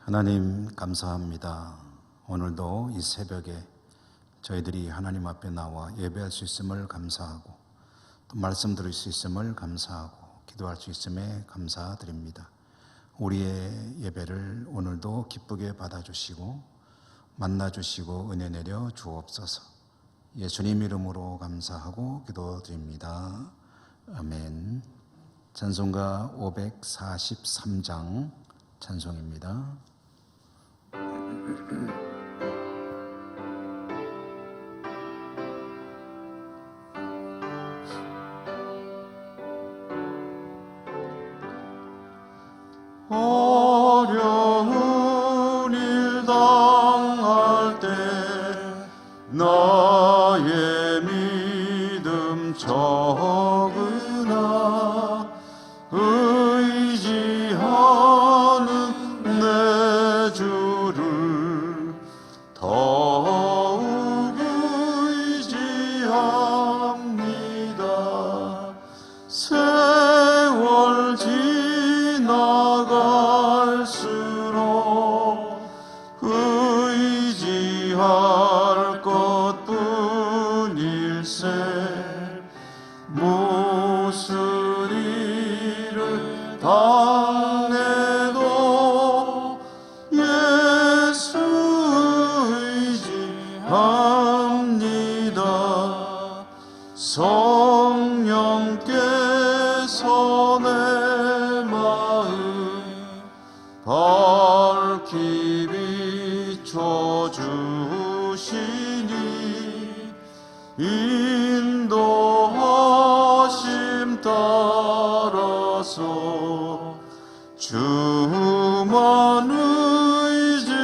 하나님 감사합니다. 오늘도 이 새벽에 저희들이 하나님 앞에 나와 예배할 수 있음을 감사하고 또 말씀 들을 수 있음을 감사하고 기도할 수 있음에 감사드립니다. 우리의 예배를 오늘도 기쁘게 받아주시고 만나주시고 은혜 내려 주옵소서. 예수님 이름으로 감사하고 기도드립니다. 아멘. 찬송가 543장 찬송입니다. 어려운 일 당할 때 나의 믿음 적으나 의지하는 내 주를 더욱 의지합니다. 세월 지나갈수록 의지할 것뿐일세. 무슨 일을 당해도 예수 의지합니다. 성령께서 내 마음 밝히 비춰주시니 인도하심 따라서 주만 의지합니다.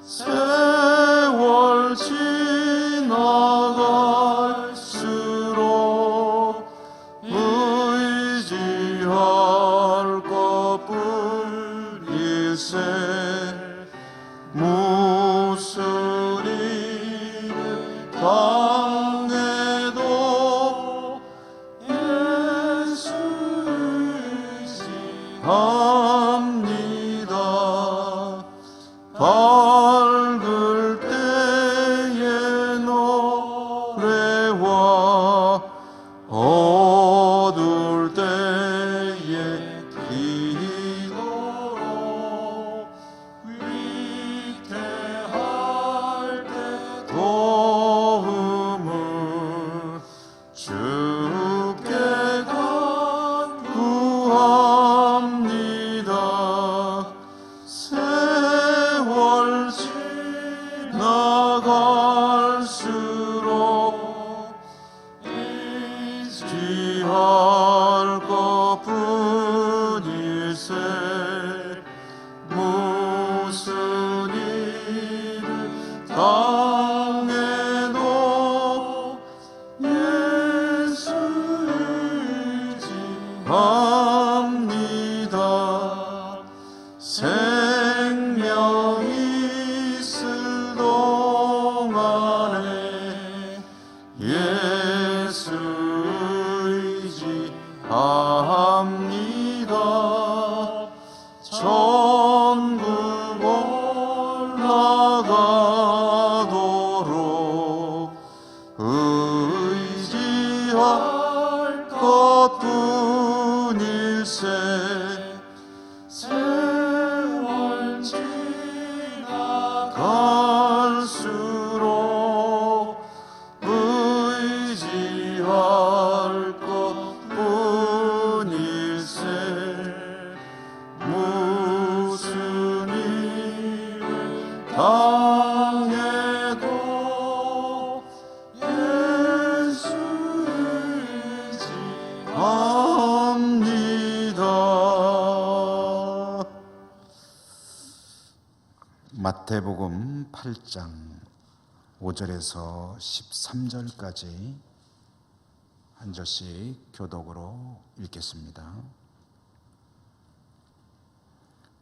세월 지나갈수록 의지할 것뿐일세. 무슨 일을 당해도 예수 의지합니다. 밝을 때의 노래와 어두울 때의 기도로 위태할 때 도움을 주께 간구합니다. 세월 지나갈수록 의지할 것뿐일세. 무슨 일을 당해도 예수 의지합니다. 생명이 있을 동안에 예수 의지합니다. 천국 올라가도록 의지할 것뿐일세. 세월 지나갈수록 의지할 것뿐일세. 무슨 일을 당해도 예수 의지합니다. 마태복음 8장 5절에서 13절까지 한 절씩 교독으로 읽겠습니다.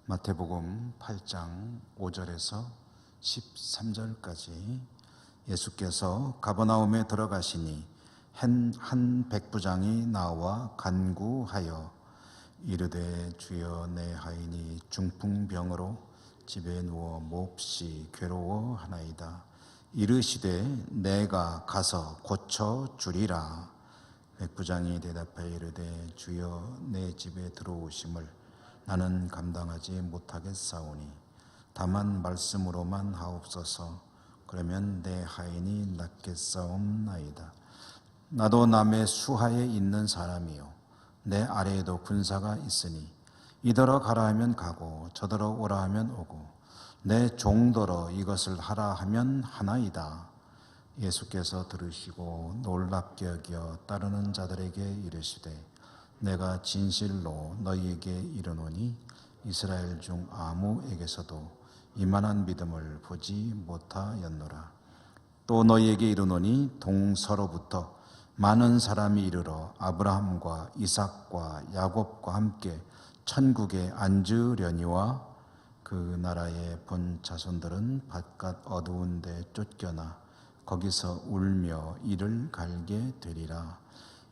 마태복음 8장 5절에서 13절까지 예수께서 가버나움에 들어가시니 한 백부장이 나와 간구하여 이르되 주여 내 하인이 중풍병으로 집에 누워 몹시 괴로워하나이다. 이르시되 내가 가서 고쳐 주리라. 백부장이 대답하여 이르되 주여 내 집에 들어오심을 나는 감당하지 못하겠사오니 다만 말씀으로만 하옵소서. 그러면 내 하인이 낫겠사옵나이다. 나도 남의 수하에 있는 사람이요 내 아래에도 군사가 있으니 이더러 가라 하면 가고 저더러 오라 하면 오고 내 종더러 이것을 하라 하면 하나이다. 예수께서 들으시고 놀랍게 여겨 따르는 자들에게 이르시되 내가 진실로 너희에게 이르노니 이스라엘 중 아무에게서도 이만한 믿음을 보지 못하였노라. 또 너희에게 이르노니 동서로부터 많은 사람이 이르러 아브라함과 이삭과 야곱과 함께 천국에 앉으려니와 그 나라의 본 자손들은 바깥 어두운 데 쫓겨나 거기서 울며 이를 갈게 되리라.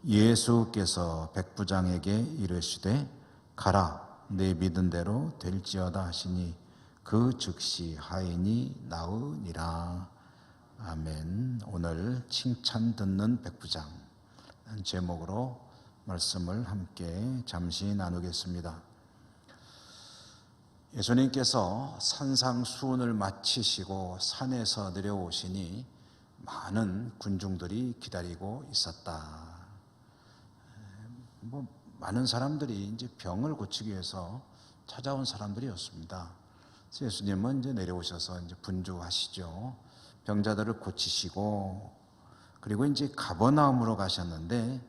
예수께서 백부장에게 이르시되 가라 내 믿은 대로 될지어다 하시니 그 즉시 하인이 나으니라. 아멘. 오늘 칭찬 듣는 백부장 제목으로 말씀을 함께 잠시 나누겠습니다. 예수님께서 산상수훈을 마치시고 산에서 내려오시니 많은 군중들이 기다리고 있었다. 많은 사람들이 이제 병을 고치기 위해서 찾아온 사람들이었습니다. 그래서 예수님은 이제 내려오셔서 이제 분주하시죠. 병자들을 고치시고 그리고 이제 가버나움으로 가셨는데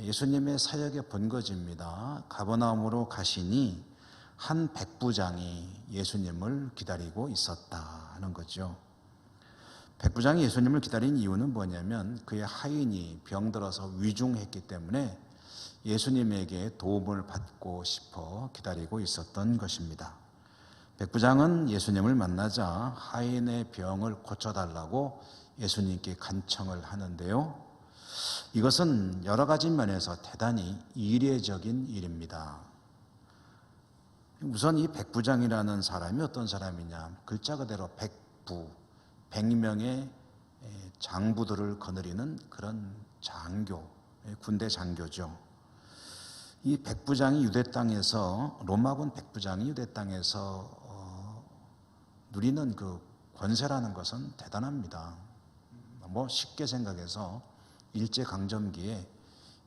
예수님의 사역의 본거지입니다. 가버나움으로 가시니 한 백부장이 예수님을 기다리고 있었다 하는 거죠. 백부장이 예수님을 기다린 이유는 뭐냐면 그의 하인이 병들어서 위중했기 때문에 예수님에게 도움을 받고 싶어 기다리고 있었던 것입니다. 백부장은 예수님을 만나자 하인의 병을 고쳐달라고 예수님께 간청을 하는데요. 이것은 여러 가지 면에서 대단히 이례적인 일입니다. 우선 이 백부장이라는 사람이 어떤 사람이냐, 글자 그대로 백부, 100명의 장부들을 거느리는 그런 장교, 군대 장교죠. 이 백부장이 유대 땅에서, 로마군 백부장이 유대 땅에서 누리는 그 권세라는 것은 대단합니다. 쉽게 생각해서 일제강점기에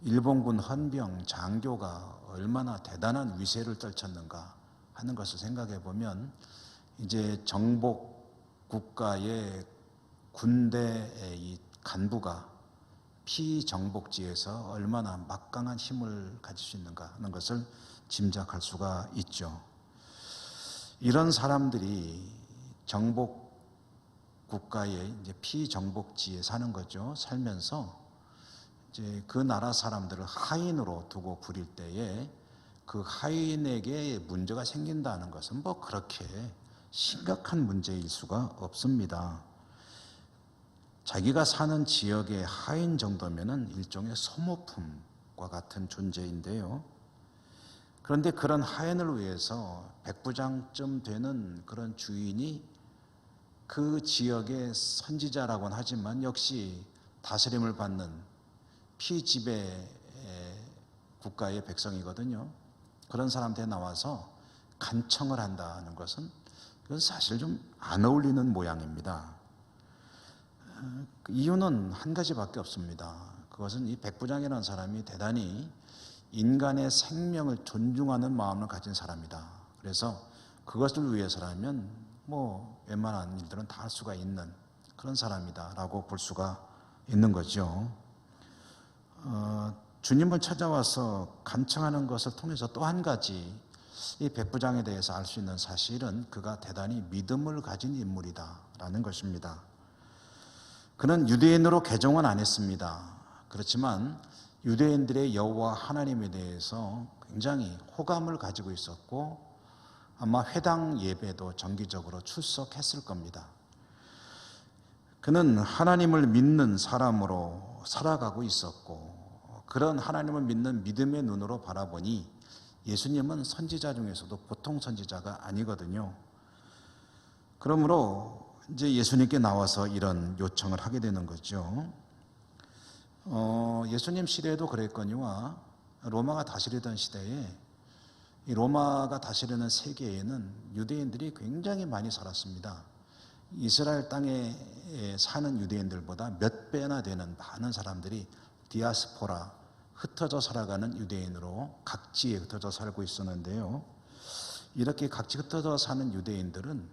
일본군 헌병 장교가 얼마나 대단한 위세를 떨쳤는가 하는 것을 생각해 보면 이제 정복 국가의 군대의 이 간부가 피정복지에서 얼마나 막강한 힘을 가질 수 있는가 하는 것을 짐작할 수가 있죠. 이런 사람들이 정복 국가의 이제 피정복지에 사는 거죠. 살면서 이제 그 나라 사람들을 하인으로 두고 부릴 때에 그 하인에게 문제가 생긴다는 것은 그렇게 심각한 문제일 수가 없습니다. 자기가 사는 지역의 하인 정도면은 일종의 소모품과 같은 존재인데요. 그런데 그런 하인을 위해서 백부장쯤 되는 그런 주인이 그 지역의 선지자라고는 하지만 역시 다스림을 받는 피지배 국가의 백성이거든요. 그런 사람한테 나와서 간청을 한다는 것은 그건 사실 좀 안 어울리는 모양입니다. 이유는 한 가지밖에 없습니다. 그것은 이 백부장이라는 사람이 대단히 인간의 생명을 존중하는 마음을 가진 사람이다. 그래서 그것을 위해서라면 웬만한 일들은 다 할 수가 있는 그런 사람이다라고 볼 수가 있는 거죠. 주님을 찾아와서 간청하는 것을 통해서 또 한 가지 이 백부장에 대해서 알 수 있는 사실은 그가 대단히 믿음을 가진 인물이다라는 것입니다. 그는 유대인으로 개종은 안 했습니다. 그렇지만 유대인들의 여호와 하나님에 대해서 굉장히 호감을 가지고 있었고 아마 회당 예배도 정기적으로 출석했을 겁니다. 그는 하나님을 믿는 사람으로 살아가고 있었고 그런 하나님을 믿는 믿음의 눈으로 바라보니 예수님은 선지자 중에서도 보통 선지자가 아니거든요. 그러므로 이제 예수님께 나와서 이런 요청을 하게 되는 거죠. 예수님 시대에도 그랬거니와 로마가 다스리던 시대에 이 로마가 다스리는 세계에는 유대인들이 굉장히 많이 살았습니다. 이스라엘 땅에 사는 유대인들보다 몇 배나 되는 많은 사람들이 디아스포라, 흩어져 살아가는 유대인으로 각지에 흩어져 살고 있었는데요. 이렇게 각지 흩어져 사는 유대인들은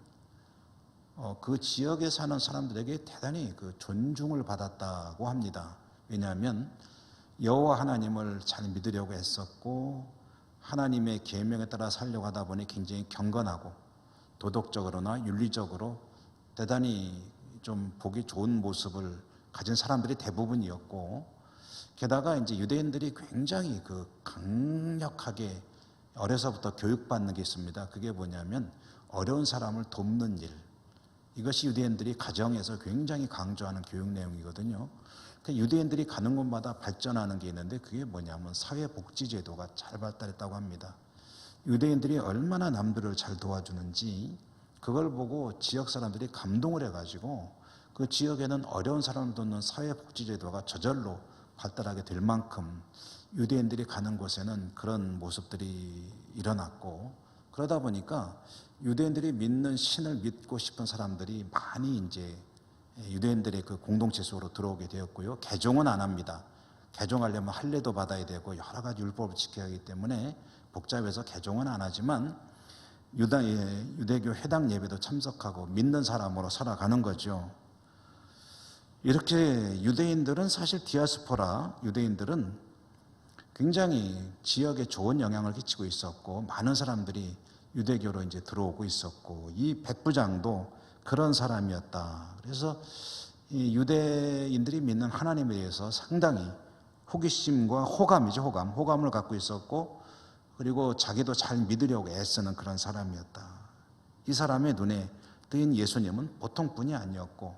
그 지역에 사는 사람들에게 대단히 그 존중을 받았다고 합니다. 왜냐하면 여호와 하나님을 잘 믿으려고 했었고 하나님의 계명에 따라 살려고 하다 보니 굉장히 경건하고 도덕적으로나 윤리적으로 대단히 좀 보기 좋은 모습을 가진 사람들이 대부분이었고, 게다가 이제 유대인들이 굉장히 그 강력하게 어려서부터 교육받는 게 있습니다. 그게 뭐냐면 어려운 사람을 돕는 일. 이것이 유대인들이 가정에서 굉장히 강조하는 교육 내용이거든요. 유대인들이 가는 곳마다 발전하는 게 있는데 그게 뭐냐면 사회복지제도가 잘 발달했다고 합니다. 유대인들이 얼마나 남들을 잘 도와주는지 그걸 보고 지역 사람들이 감동을 해가지고 그 지역에는 어려운 사람을 돕는 사회복지제도가 저절로 발달하게 될 만큼 유대인들이 가는 곳에는 그런 모습들이 일어났고, 그러다 보니까 유대인들이 믿는 신을 믿고 싶은 사람들이 많이 이제 유대인들의 그 공동체 속으로 들어오게 되었고요. 개종은 안 합니다. 개종하려면 할례도 받아야 되고 여러 가지 율법을 지켜야 하기 때문에 복잡해서 개종은 안 하지만 유대교 회당 예배도 참석하고 믿는 사람으로 살아가는 거죠. 이렇게 유대인들은 사실 디아스포라 유대인들은 굉장히 지역에 좋은 영향을 끼치고 있었고 많은 사람들이 유대교로 이제 들어오고 있었고, 이 백부장도 그런 사람이었다. 그래서 이 유대인들이 믿는 하나님에 대해서 상당히 호기심과 호감을 갖고 있었고, 그리고 자기도 잘 믿으려고 애쓰는 그런 사람이었다. 이 사람의 눈에 뜨인 예수님은 보통 분이 아니었고,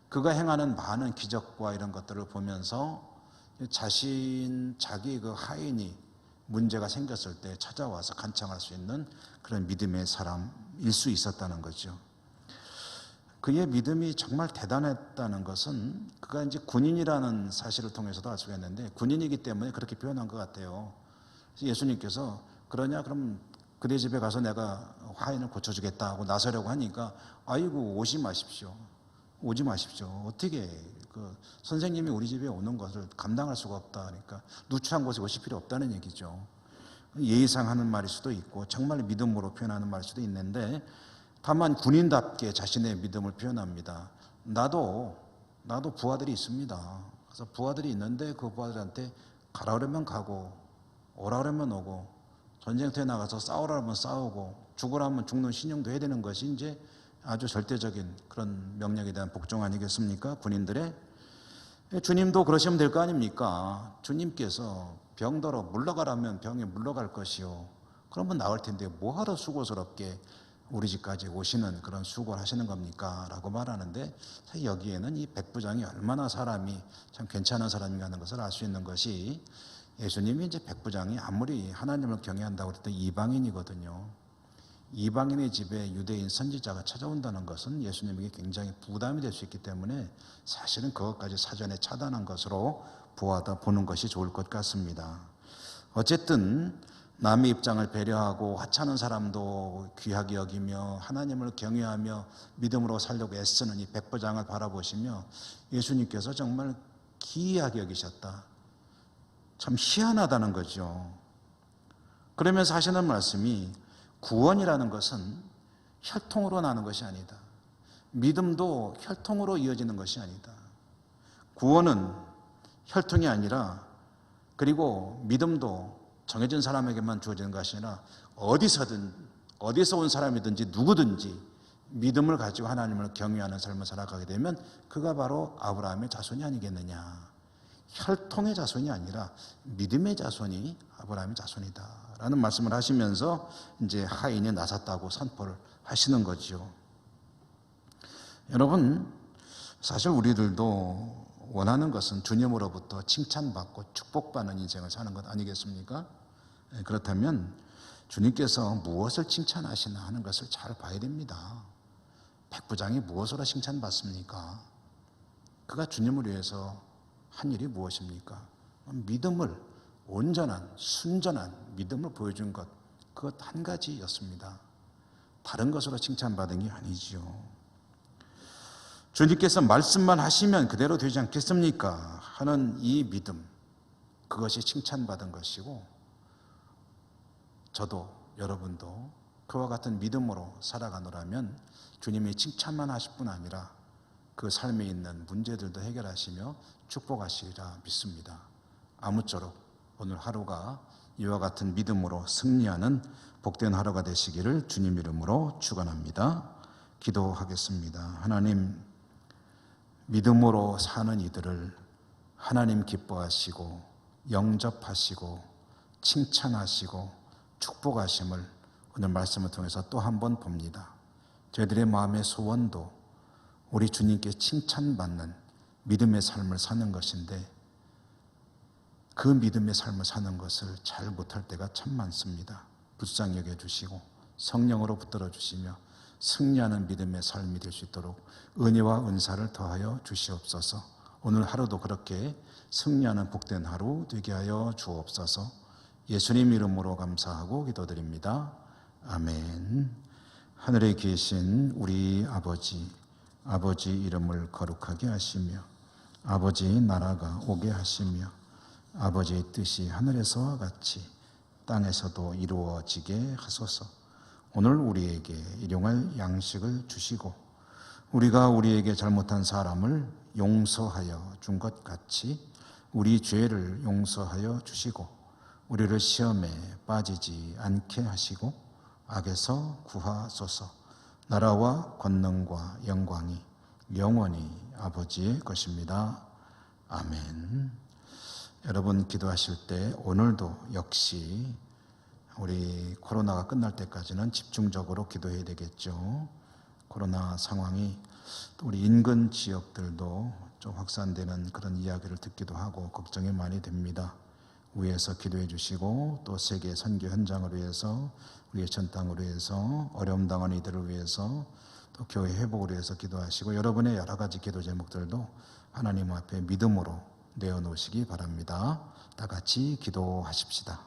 그가 행하는 많은 기적과 이런 것들을 보면서 자기 그 하인이 문제가 생겼을 때 찾아와서 간청할 수 있는 그런 믿음의 사람일 수 있었다는 거죠. 그의 믿음이 정말 대단했다는 것은 그가 이제 군인이라는 사실을 통해서도 알 수가 있는데, 군인이기 때문에 그렇게 표현한 것 같아요. 예수님께서 그러냐 그럼 그대 집에 가서 내가 화인을 고쳐주겠다 하고 나서려고 하니까 아이고 오지 마십시오. 어떻게 그 선생님이 우리 집에 오는 것을 감당할 수가 없다 하니까 누추한 곳에 오실 필요 없다는 얘기죠. 예의상 하는 말일 수도 있고 정말 믿음으로 표현하는 말일 수도 있는데, 다만 군인답게 자신의 믿음을 표현합니다. 나도 부하들이 있습니다. 그래서 부하들이 있는데 그 부하들한테 가라 그러면 가고 오라 그러면 오고 전쟁터에 나가서 싸우라 하면 싸우고 죽으라 하면 죽는 신용도 해야 되는 것이 이제 아주 절대적인 그런 명령에 대한 복종 아니겠습니까? 군인들의. 주님도 그러시면 될 거 아닙니까? 주님께서 병들어 물러가라면 병에 물러갈 것이요. 그러면 나을 텐데 뭐하러 수고스럽게 우리 집까지 오시는 그런 수고를 하시는 겁니까? 라고 말하는데, 여기에는 이 백부장이 얼마나 사람이 참 괜찮은 사람인가 하는 것을 알 수 있는 것이, 예수님이 이제 백부장이 아무리 하나님을 경외한다고 했던 이방인이거든요. 이방인의 집에 유대인 선지자가 찾아온다는 것은 예수님에게 굉장히 부담이 될 수 있기 때문에 사실은 그것까지 사전에 차단한 것으로 보는 것이 좋을 것 같습니다. 어쨌든 남의 입장을 배려하고 하찮은 사람도 귀하게 여기며 하나님을 경외하며 믿음으로 살려고 애쓰는 이 백부장을 바라보시며 예수님께서 정말 기이하게 여기셨다. 참 희한하다는 거죠. 그러면서 하시는 말씀이, 구원이라는 것은 혈통으로 나는 것이 아니다. 믿음도 혈통으로 이어지는 것이 아니다. 구원은 혈통이 아니라, 그리고 믿음도 정해진 사람에게만 주어지는 것이 아니라 어디서 온 사람이든지 누구든지 믿음을 가지고 하나님을 경외하는 삶을 살아가게 되면 그가 바로 아브라함의 자손이 아니겠느냐. 혈통의 자손이 아니라 믿음의 자손이 아브라함의 자손이다 라는 말씀을 하시면서 이제 하인이 나섰다고 선포를 하시는 거죠. 여러분, 사실 우리들도 원하는 것은 주님으로부터 칭찬받고 축복받는 인생을 사는 것 아니겠습니까? 그렇다면 주님께서 무엇을 칭찬하시나 하는 것을 잘 봐야 됩니다. 백부장이 무엇으로 칭찬받습니까? 그가 주님을 위해서 한 일이 무엇입니까? 믿음을, 온전한 순전한 믿음을 보여준 것, 그것 한 가지였습니다. 다른 것으로 칭찬받은 게 아니지요. 주님께서 말씀만 하시면 그대로 되지 않겠습니까? 하는 이 믿음, 그것이 칭찬받은 것이고, 저도 여러분도 그와 같은 믿음으로 살아가노라면 주님이 칭찬만 하실 뿐 아니라 그 삶에 있는 문제들도 해결하시며 축복하시리라 믿습니다. 아무쪼록 오늘 하루가 이와 같은 믿음으로 승리하는 복된 하루가 되시기를 주님 이름으로 축원합니다. 기도하겠습니다. 하나님, 믿음으로 사는 이들을 하나님 기뻐하시고 영접하시고 칭찬하시고 축복하심을 오늘 말씀을 통해서 또 한 번 봅니다. 저희들의 마음의 소원도 우리 주님께 칭찬받는 믿음의 삶을 사는 것인데, 그 믿음의 삶을 사는 것을 잘 못할 때가 참 많습니다. 불쌍히 여겨주시고 성령으로 붙들어 주시며 승리하는 믿음의 삶이 될 수 있도록 은혜와 은사를 더하여 주시옵소서. 오늘 하루도 그렇게 승리하는 복된 하루 되게 하여 주옵소서. 예수님 이름으로 감사하고 기도드립니다. 아멘. 하늘에 계신 우리 아버지 이름을 거룩하게 하시며 아버지의 나라가 오게 하시며 아버지의 뜻이 하늘에서와 같이 땅에서도 이루어지게 하소서. 오늘 우리에게 일용할 양식을 주시고 우리가 우리에게 잘못한 사람을 용서하여 준 것 같이 우리 죄를 용서하여 주시고 우리를 시험에 빠지지 않게 하시고 악에서 구하소서. 나라와 권능과 영광이 영원히 아버지의 것입니다. 아멘. 여러분 기도하실 때 오늘도 역시 우리 코로나가 끝날 때까지는 집중적으로 기도해야 되겠죠. 코로나 상황이 또 우리 인근 지역들도 좀 확산되는 그런 이야기를 듣기도 하고 걱정이 많이 됩니다. 위에서 기도해 주시고 또 세계 선교 현장을 위해서 우리의 전 땅을 위해서 어려움 당하는 이들을 위해서 또 교회 회복을 위해서 기도하시고 여러분의 여러 가지 기도 제목들도 하나님 앞에 믿음으로 내어놓으시기 바랍니다. 다 같이 기도하십시다.